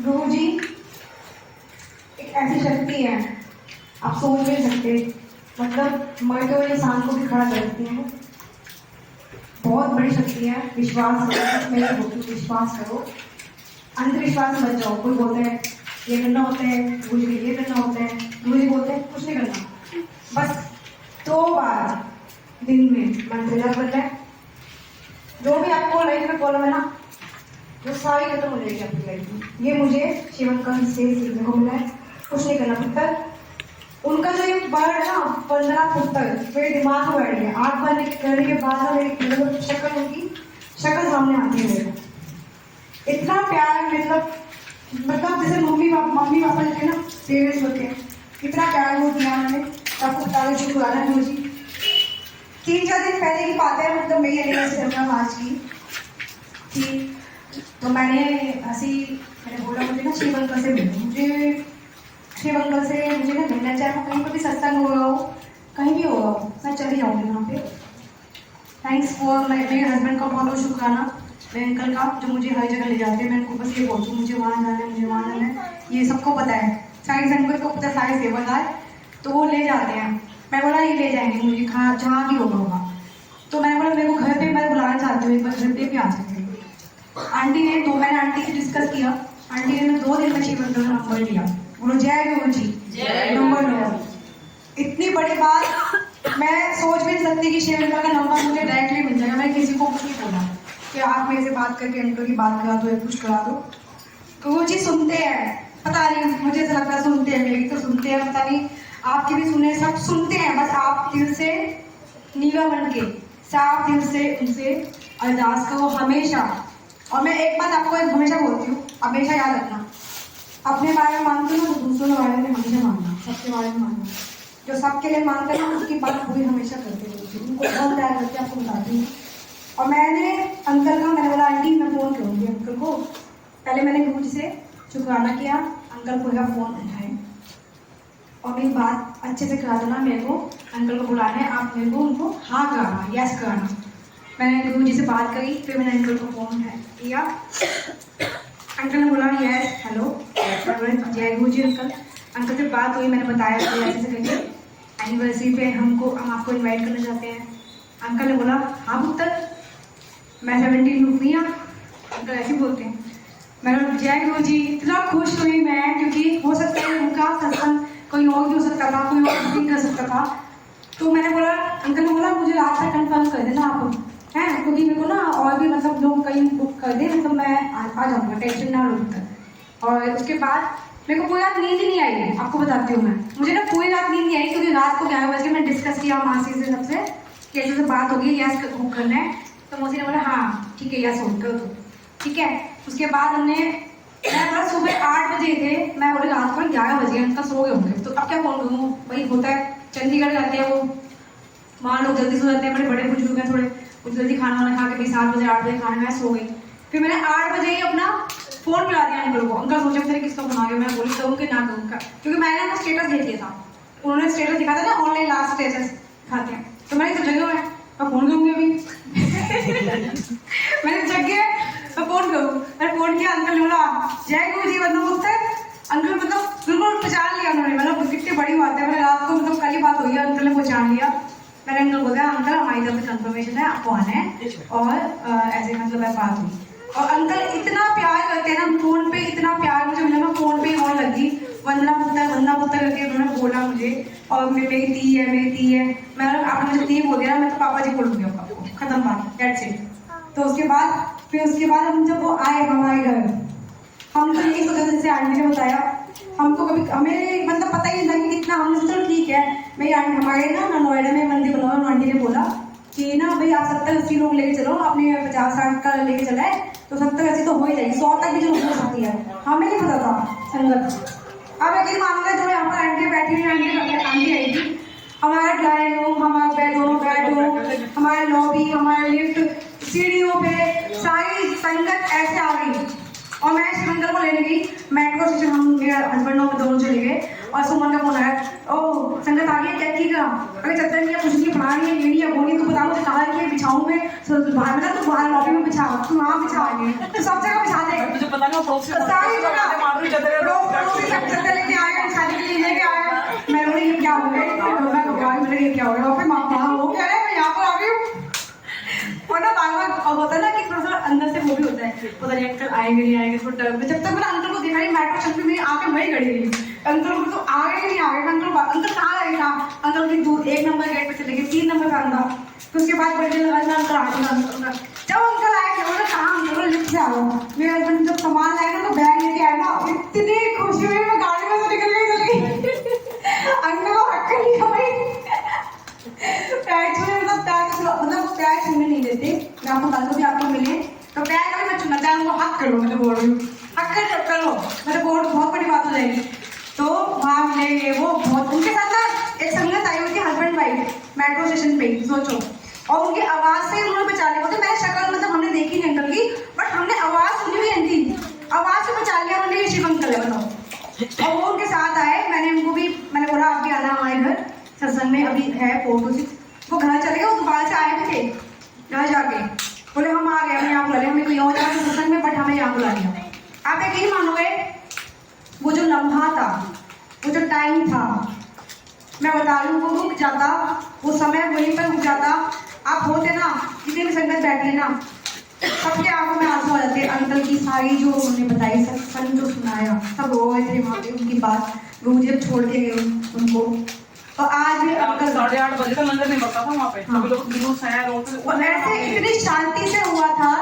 गुरु जी एक ऐसी शक्ति है, आप सोच नहीं सकते। मतलब मरते हुए इंसान को भी खड़ा कर देती है। बहुत बड़ी शक्ति है। विश्वास करो, मेरे बोलती हूँ, विश्वास करो, अंधविश्वास मत जाओ। कोई बोलते हैं ये करना होता है, गुरु जी ये करना होता है, गुरु जी बोलते हैं कुछ नहीं करना, बस 2 बार दिन में मंत्र जाप करना है। जो भी आपको लाइफ में प्रॉब्लम है ना, वो सारी खत्म हो जाएगी आपकी लाइफ में। ये मुझे शिवंकर से सीखने को मिला है। कुछ नहीं करना पुत्र। उनका जो ये वर्ड है ना 15 पुत्र मेरे दिमाग में बैठ गया। 8 बार करने के बाद ना मेरी मतलब शक्ल उनकी शक्ल सामने आती है मेरे को। इतना प्यार, मतलब जैसे मम्मी पापा जो थे ना, पेरेंट्स होते हैं, इतना प्यार वो दिया उन्होंने। आपको बता दो शुक्राना गुरु जी। 3-4 दिन पहले की बात है, मतलब मेरी एनिवर्सरी आज की थी। तो मैंने बोला मुझे ना शिव अंकल से मिलना, शिव अंकल से मुझे ना मिलना, चाहे वो कहीं पर भी सत्संग होगा हो, कहीं भी होगा हो, मैं चली जाऊँगी वहाँ पे। थैंक्स फॉर मेरे हस्बैंड का बहुत बहुत शुक्राना, मेरे अंकल का, जो मुझे हर जगह ले जाते हैं। मैं उनको बस ये बोलती हूँ मुझे वहाँ जाना है, मुझे वहाँ जाना है। ये सबको पता है, सारे संगत को पता है, सारे सेवादार, तो वो ले जाते हैं। मैं बोला ये ले जाएंगे मुझे कहाँ जहाँ भी होगा। तो मैंने बोला मेरे को घर पे मैं बुलाना चाहती हूँ, एक बार घर पे भी आ सकती हूँ। आंटी ने तो मैंने आंटी से डिस्कस किया। आंटी ने 2 दिन में शिव अंकल का नंबर लिया। बोलो जय गुरु जी, नंबर लिया। इतनी बड़ी बात मैं सोच भी नहीं सकती कि शिव अंकल का नंबर मुझे डायरेक्टली मिल जाएगा। मैं किसी को कुछ नहीं बोला कि आप मेरे से बात करके अंकल की बात करा दो या कुछ करा दो। गुरु जी सुनते हैं, पता नहीं, मुझे ऐसा लगता है सुनते हैं, मेरी तो सुनते हैं, पता नहीं आपकी भी सुने, सब सुनते हैं। बस आप दिल से नीला बन के साफ दिल से उनसे अरदास करो हमेशा। और मैं एक बात आपको हमेशा बोलती हूँ, हमेशा याद रखना, अपने बारे में मानते हो तो दूसरों के बारे में हमेशा मानना, सबके बारे में मानना। जो सबके लिए मानते हैं ना, उसकी बात पूरी हमेशा करते हैं। उनको बहुत प्यार करके आपको बताती हूँ। और मैंने अंकल का, मैंने बोला आंटी मैं फ़ोन करूँगी अंकल को। पहले मैंने गुरु जी से शुक्राना किया, अंकल को फ़ोन उठाए और मेरी बात अच्छे से करा देना, मेरे को अंकल को बुलाना है, आप मेरे को उनको हाँ कराना, यस कराना। मैंने गुरु जी से बात करी, फिर मैंने अंकल को फ़ोन किया। अंकल ने बोला यस हेलो, जय गुरु जी अंकल। अंकल से बात हुई, मैंने बताया कि ऐसे करके एनिवर्सरी पे हम आपको इनवाइट करना चाहते हैं। अंकल ने बोला हाँ पुत्र, मैं 17 में हुई। अंकल ऐसे बोलते हैं। मैंने जय गुरु जी, इतना खुश हुई मैं, क्योंकि हो सकता है उनका सत्संग कोई और भी हो सकता था, कोई और बुकिंग कर सकता था। तो मैंने बोला, अंकल ने बोला मुझे रात तक कंफर्म कर देना आप, हैं, क्योंकि मेरे को ना और भी मतलब लोग कहीं बुक कर दे, तो मैं आ जाऊँगा, टेंशन ना लो तक। और उसके बाद मेरे को पूरी रात नींद ही नहीं आई, आपको बताती हूँ मैं। मुझे ना पूरी रात नींद नहीं आई, क्योंकि रात को 11 बजे मैंने डिस्कस किया मासी से, सबसे कि ऐसे से बात होगी, यस बुक करना है। तो मौसी ने बोला हाँ ठीक है, यस बुक करो तो ठीक है। उसके बाद हमने, मैं बोला सुबह 8 बजे थे, मैं बोले रात को 11 बजे उनका सो गए होंगे, तो अब क्या फोन करूँ, वही होता है, चंडीगढ़ जाते हैं वो, वहाँ लोग जल्दी सो जाते हैं, बड़े बुजुर्ग हैं थोड़े, कुछ जल्दी खाना वाना खा के 7 बजे 8 बजे खाने में सो गई। फिर मैंने 8 बजे ही अपना फोन मिला दिया अंकल को। अंकल सोचे मेरे किसका फोन आ गया, मैं बोली करूँ कि ना करूँ, क्योंकि मैंने ना स्टेटस देख लिया था, उन्होंने स्टेटस दिखा था ना, ऑनलाइन लास्ट स्टेटस दिखाते हैं, तो मैंने सब जगह मैं फोन करूँगी अभी मैंने जगह मैं फोन करूँ, मैंने फोन किया। अंकल ने बोला जय गुरु जी वंदना पुत्र। अंकल मतलब बिल्कुल पहचान लिया उन्होंने, मतलब कितनी बड़ी बात है। मैंने रात को मतलब कल ही बात हुई है, अंकल ने पहचान लिया। मैंने अंकल को कहा अंकल हमारी तरफ से कंफर्मेशन है, आपको आना है, और ऐसे मतलब बात हुई। और अंकल इतना प्यार करते हैं ना, फोन पे इतना प्यार मुझे मिला, मैं फोन पे ही होने लगी, वंदना पुत्र करके उन्होंने बोला मुझे, और मेरी ती है, मेरी ती है। मैंने आपने मुझे ती बोल दिया, मैं तो पापा जी बोलूँगी आपको, खत्म बात, दैट्स इट। तो उसके बाद हम जब वो आए हमारे घर, हम तो यही सोचा, जैसे आंटी ने बताया, हमको कभी हमें मतलब पता ही नहीं था कि कितना, हमने सोचा ठीक है। मेरी आंटी हमारे ना नोएडा में मंदिर बना हुआ, आंटी ने बोला कि ना भाई आप 70-80 लोग लेके चलो, आपने 50-60 का लेके चला है तो 70-80 तो हो ही जाएगी, 100 तक भी जो हो सकती है। हमें नहीं पता था संगत। अब यकीन मानोगे, जो यहाँ पर आंटी बैठी हुई, आंटी आई थी, हमारा ड्राइंग रूम, हमारे दोनों बेडरूम, हमारे लॉबी, हमारे लिफ्ट, सीढ़ियों पे सारी संगत ऐसे आ गई। और मैं शिवंकर को लेने गई मेट्रो स्टेशन, हम मेरे हस्बैंड और दोनों चले गए, और सुमन का फोन आया, ओ संगत आ गई क्या, ठीक है, अरे चद्दर नहीं है, कुछ नहीं, पढ़ा नहीं है, ये नहीं है, वो नहीं, तू बता मुझे कहाँ की बिछाऊँ मैं, बाहर में ना, तू बाहर लॉबी में बिछा, तू वहाँ बिछा, तो सब जगह बिछा दे, मुझे पता नहीं, सारी जगह और भी चदर लेके आए, शादी के लिए लेके आए। मैं बोली ये क्या हो गया, मैं घबराई, मैंने ये क्या हो गया, फिर माँ हो क्या है, मैं यहाँ पर आ गई हूँ। और ना बार बार होता है ना कि थोड़ा सा अंदर से वो भी होता है, पता नहीं अंकल आएंगे नहीं आएंगे, थोड़ा डर। जब तक मैंने अंकल को देखा नहीं, मेट्रो स्टेशन पे मेरी आंखें वही गड़ी रही, अंकल को तो आगे नहीं आगे, अंकल कहाँ गए था, अंकल की दूर 1 नंबर गेट पे चले गए, 3 नंबर पे आऊंगा। तो उसके बाद बड़े लगा अंकल आ जाऊंगा। जब अंकल आए थे बोले कहाँ, अंकल लिफ्ट से आ गया। मेरे हस्बैंड जब सामान लाएगा तो बैग लेके आए ना, इतनी खुशी हुई, मैं गाड़ी में से निकल गई। अंकल को हक नहीं भाई, पैर छूने मतलब पैर छूने नहीं देते। मैं आपको बता दूं भी आपको मिले तो पैर कभी मत छूना, चाहे उनको हक करो, मैं बोल रही हूँ, हक कर लो, मतलब बहुत बड़ी बात हो जाएगी। तो वहाँ मिले वो बहुत, उनके साथ ना एक संगत आई हुई थी, हस्बैंड वाइफ, मेट्रो स्टेशन पे, सोचो। और उनकी आवाज से उन्होंने पहचान लिया, मैंने शक्ल मतलब हमने देखी नहीं अंकल की, बट हमने आवाज सुनी हुई थी, आवाज से पहचान लिया उन्होंने, ये शिव अंकल है बताओ। और वो उनके साथ आए, मैंने उनको भी मैंने बोला आप भी आना हमारे घर, सत्संग में अभी है 4 to 6। वो घर चले गए, वो दोबारा से आए थे घर जाके, बोले हम आ गए, हमें यहाँ बुला लिया, हमें कोई और जाना था सत्संग में, बट हमें यहाँ बुला लिया। आप यकीन मानोगे, वो जो लम्हा था, वो जो टाइम था, मैं बता रही हूँ, वो रुक जाता, वो समय वहीं पर रुक जाता। आप होते ना, जितने भी संगत बैठी ना, सबके आंखों में आंसू आ जाते। अंकल की सारी जो उन्होंने बताई, सत्संग जो सुनाया, सब रो रहे थे वहाँ पे उनकी बात, गुरु जब छोड़ के गए उनको। और आज भी अंकल 8:30 बजे तक लंगर नहीं बढ़ता था वहाँ पे, सभी लोग दिनों से और ऐसे इतनी शांति से हुआ था,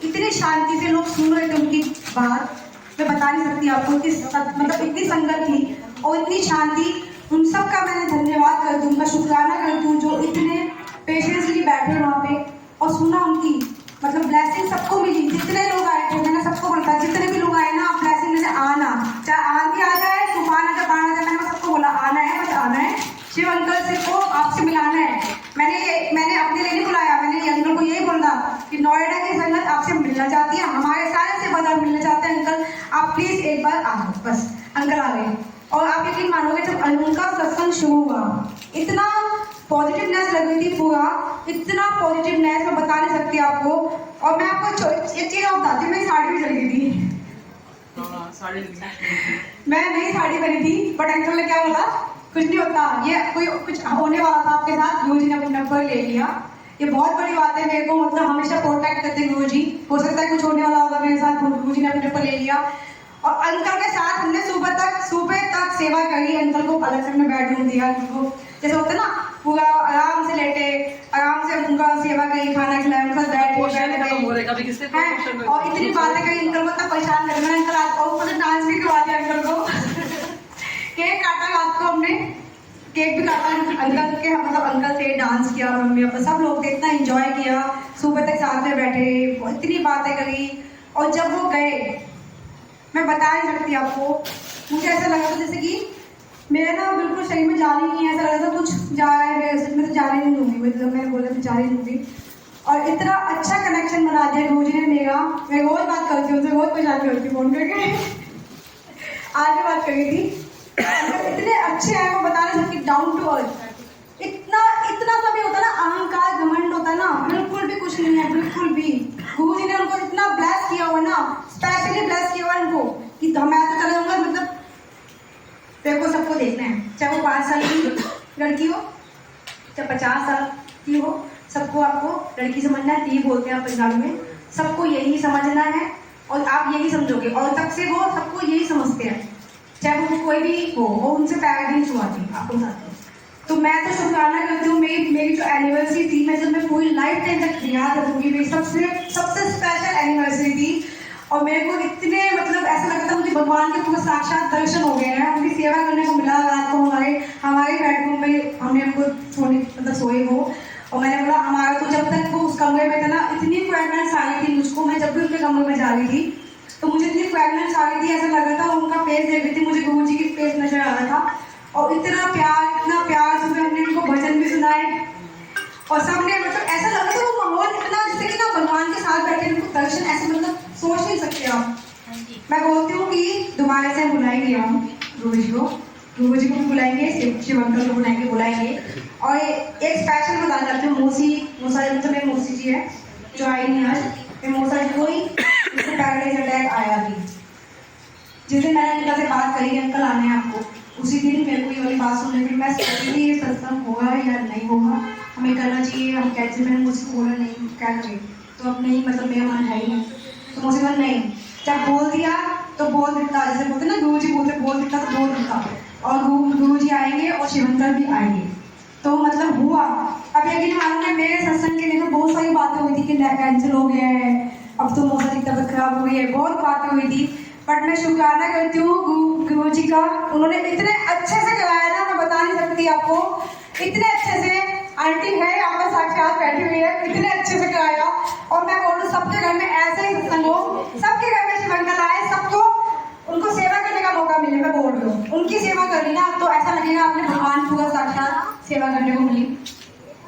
इतनी शांति से लोग सुन रहे थे उनकी बात, मैं बता नहीं सकती आपको कि मतलब इतनी संगत थी और इतनी शांति। उन सब का मैंने धन्यवाद करती हूँ, उनका शुक्राना करती हूँ, जो इतने पेशेंसली बैठे वहाँ पे और सुना उनकी, मतलब ब्लेसिंग सबको मिली। जितने लोग आए थे, मैंने सबको बोला, जितने भी लोग आए ना, आप ब्लेसिंग में से आना, चाहे आंधी आ जाए, तूफान आ जाए, बाढ़ आ जाए, मैंने सबको बोला आना है, बस आना है, शिव अंकल से को आपसे मिलाना है। मैंने अपने लिए नहीं बुलाया, मैंने अंकल को यही बोला कि नोएडा की संगत आपसे मिलना चाहती है, हमारे सारे से बदल मिलना चाहते हैं अंकल, आप प्लीज एक बार आओ। बस अंकल आ गए। और आप यकीन मानोगे, जब उनका सत्संग शुरू हुआ, इतना पॉजिटिवनेस लग रही थी, पूरा इतना पॉजिटिवनेस, मैं बता नहीं सकती आपको। और मैं आपको एक चीज बताती हूँ, मेरी साड़ी भी चली गई थी, मैं नई साड़ी पहनी थी, बट अंकल ने क्या बोला, कुछ नहीं होता, ये कोई कुछ होने वाला था आपके साथ, गुरु जी ने अपना नंबर ले लिया। ये बहुत बड़ी बात है मेरे को, मतलब हमेशा प्रोटेक्ट करते हैं गुरु जी, हो सकता है कुछ होने वाला होगा मेरे साथ, गुरु जी ने अपने नंबर ले लिया। और अंकल के साथ हमने सुबह तक सेवा करी, अंकल को अलग से हमने बेडरूम दिया, उनको जैसे होता है ना, पूरा आराम से लेटे, आराम से उनका सेवा करी, खाना खिलाया, उनका बैठ और इतनी बातें करी, अंकल को इतना परेशान कर, मैंने अंकल आपको मतलब डांस भी करवा दिया अंकल को। केक काटा रात को, हमने केक भी काटा अंकल के, मतलब अंकल से डांस किया, मम्मी पापा सब लोग इतना एंजॉय किया, सुबह तक साथ में बैठे, इतनी बातें करी। और जब वो गए, मैं बता नहीं सकती आपको, मुझे ऐसा लगा था जैसे कि मेरा ना बिल्कुल शरीर में जान ही नहीं है, ऐसा लगा था कुछ जा रहा है मेरे शरीर में, तो जाने नहीं दूंगी, मतलब मैंने बोला तो जाने नहीं दूंगी। और इतना अच्छा कनेक्शन बना दिया गुरु जी ने मेरा, मैं रोज बात करती हूँ, रोज परेशान करती हूँ फोन करके। आज भी बात करी थी, इतने अच्छे हैं, मैं बता नहीं सकती, डाउन टू अर्थ। इतना सा भी होता ना अहंकार, घमंड होता ना, बिल्कुल भी कुछ नहीं है, बिल्कुल भी। गुरु जी ने उनको इतना ब्लेस किया हुआ ना, स्पेशली ब्लेस किया हुआ उनको कि मैं तो चले जाऊंगा, मतलब तेरे को सबको देखना है, चाहे वो 5 साल की लड़की हो, चाहे 50 साल की हो, सबको आपको लड़की समझना है, ती बोलते हैं पंजाब में, सबको यही समझना है और आप यही समझोगे। और तब से वो सबको यही समझते हैं, चाहे वो कोई भी हो, और उनसे पैर भी नहीं छुआती, आपको बताती हूँ। तो मैं तो शुक्राना करती हूँ, मेरी जो एनिवर्सरी थी, मैं पूरी लाइफ टाइम तक याद रखूंगी, मेरी सबसे स्पेशल एनिवर्सरी थी। और मेरे को इतने मतलब ऐसा लगता था मुझे भगवान के पूरे साक्षात दर्शन हो गए हैं, उनकी सेवा करने को मिला। रात को हमारे बेडरूम में हमने उनको सोने मतलब सोए वो, और मैंने बोला हमारा तो जब तक वो उस कमरे में था ना, इतनी फ्रेगनेंस आ रही थी मुझको, मैं जब भी उनके कमरे में जा रही थी तो मुझे इतनी फ्रेगनेंस आ रही थी, ऐसा लग रहा था उनका फेस देख रही थी, मुझे गुरु जी की फेस नजर आ रहा था। और इतना प्यार सुबह हमने उनको भजन भी सुनाए, और सबने मतलब ऐसा लगा था वो माहौल इतना, जैसे कि ना भगवान के साथ बैठे उनको दर्शन, ऐसे मतलब सोच नहीं सकते आप। मैं बोलती हूँ कि दोबारा से बुलाएंगे हम गुरु जी को भी बुलाएंगे, शिव अंकल को बुलाएंगे। और एक स्पेशल बताना चाहती हूँ, मौसा मतलब मेरी मौसी जी है जो आई नहीं आज, मैं मौसा जी को ही पैरालाइज अटैक आया थी, जिस दिन मैंने अंकल से बात करी अंकल आने हैं आपको, उसी दिन मेरे को ये वाली बात सुनने फिर मैं सोची थी ये सत्संग होगा या नहीं होगा, हमें करना चाहिए, हम कैसे, मैंने मुझसे बोला नहीं क्या करें, तो अब नहीं, मतलब मेरा मन है ही नहीं, तो मुझे बोला नहीं, जब बोल दिया तो बोल देता, जैसे बोलते ना गुरु जी बोलते बोल देता तो बोल देता, और गुरु जी आएंगे और शिवंकर भी आएंगे, तो मतलब हुआ। अब यकीन मानोगे मेरे सत्संग के लिए तो बहुत सारी बातें हुई थी कि कैंसिल हो गया है, अब तो मौसा की तबीयत खराब हो गई है, बहुत बातें हुई थी, बट मैं शुक्राना करती हूँ गुरु जी का, उन्होंने इतने अच्छे से करवाया ना, मैं बता नहीं सकती आपको, इतने अच्छे से, आंटी है यहाँ पर साक्षात बैठी हुई है, इतने अच्छे से कराया, और मैं बोल रही हूँ सबके घर में ऐसे ही सत्संग हो, सबके घर में शिवंकर आए, सबको उनको सेवा करने का मौका मिले, मैं बोल रही हूँ, उनकी सेवा करनी ना तो ऐसा लगेगा आपने भगवान पूरा साक्षात सेवा करने को मिली,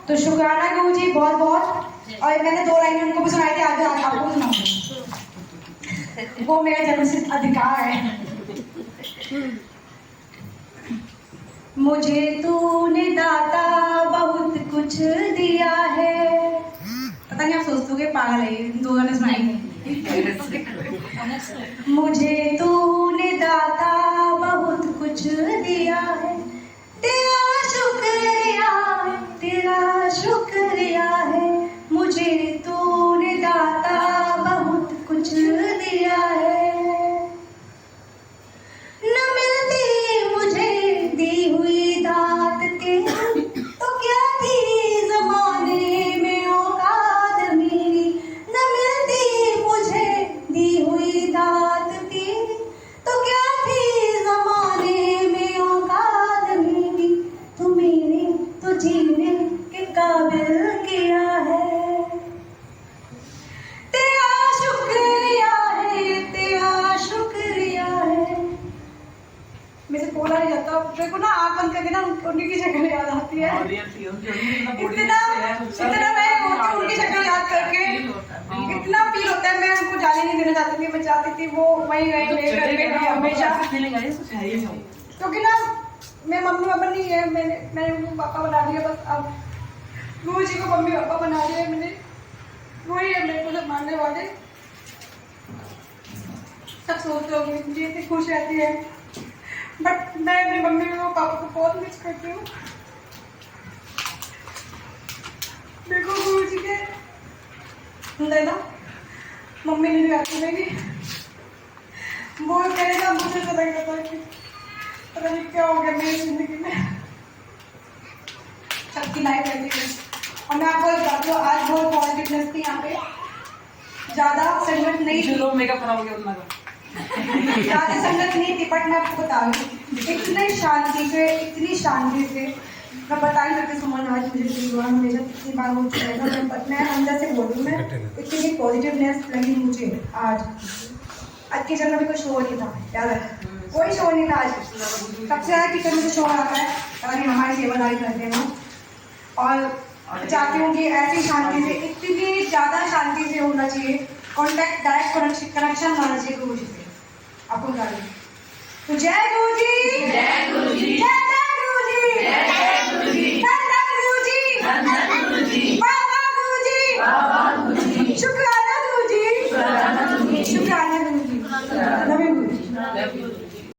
तो शुक्राना गुरु जी बहुत बहुत। और मैंने 2 लाइनें उनको भी सुनाई थी, आज आपको सुनाऊंगी, वो मेरा जन्मसिद्ध अधिकार है। मुझे तूने दाता बहुत कुछ दिया है, पता नहीं आप सोचते हो पागल है ये, 2 गाने सुनाएंगे। मुझे तूने दाता बहुत कुछ दिया है, तेरा शुक्रिया, तेरा शुक्रिया है, मुझे तूने दाता बहुत कुछ दिया है, न मिलती मुझे दी हुई दात के तो क्या थी जमाने में औकात मेरी, न मिलती मुझे दी हुई दात की तो क्या थी जमाने में औकात मेरी, तू मेरे तो जीने के काबिल किया है, तेरा शुक्रिया है, तेरा शुक्रिया है। मेरे बोला नहीं जाता, मेरे को ना आँख बंद करके ना उनकी शक्ल याद आती है, इतना इतना मैं उनकी शक्ल याद करके इतना फील होता है, मैं उनको जाने नहीं देना चाहती थी, मैं चाहती थी वो वहीं रहे मेरे घर में हमेशा, क्योंकि ना मेरे मम्मी पापा नहीं है, मैंने उनको पापा बना दिया, बस अब गुरु जी को मम्मी पापा बना दिया मैंने, वही है मेरे को सब मानने वाले, सब सोचते होंगे मुझे इतनी खुश रहती है, बट मैं अपनी मम्मी और पापा को बहुत मिस करती हूँ। देखो गुरु जी के अंदर ना मम्मी नहीं आती मेरी, वो मेरे ना मुझे तो लग रहा था कि पता नहीं क्या हो गया मेरी जिंदगी में, सबकी लाइफ ऐसी है। और मैं आपको बताती हूँ आज बहुत पॉजिटिवनेस थी यहाँ पे, ज़्यादा संगत नहीं थी, मेकअप खराब हो गया उतना का, ज़्यादा संगत नहीं थी, बट मैं आपको बता रही हूँ इतनी शांति से मैं बता नहीं सकती, समझ आज मुझे फील हुआ, हमेशा कितनी बार हो चुका है, मैं अंदर से बोल रही हूँ, मैं इतनी पॉजिटिवनेस लगी मुझे आज किचन में भी कोई शोर नहीं था, याद है कोई शोर नहीं था आज, सबसे ज़्यादा किचन में तो शोर आता है अगर हमारी सेवादारी करते हैं ना, और चाहती हूँ कि ऐसी शांति से, इतनी ज़्यादा शांति से होना चाहिए, कॉन्टैक्ट डायरेक्ट कनेक्शन होना चाहिए गुरु जी से, आपको बता दें। तो जय गुरु जी, जय गुरु जी, जय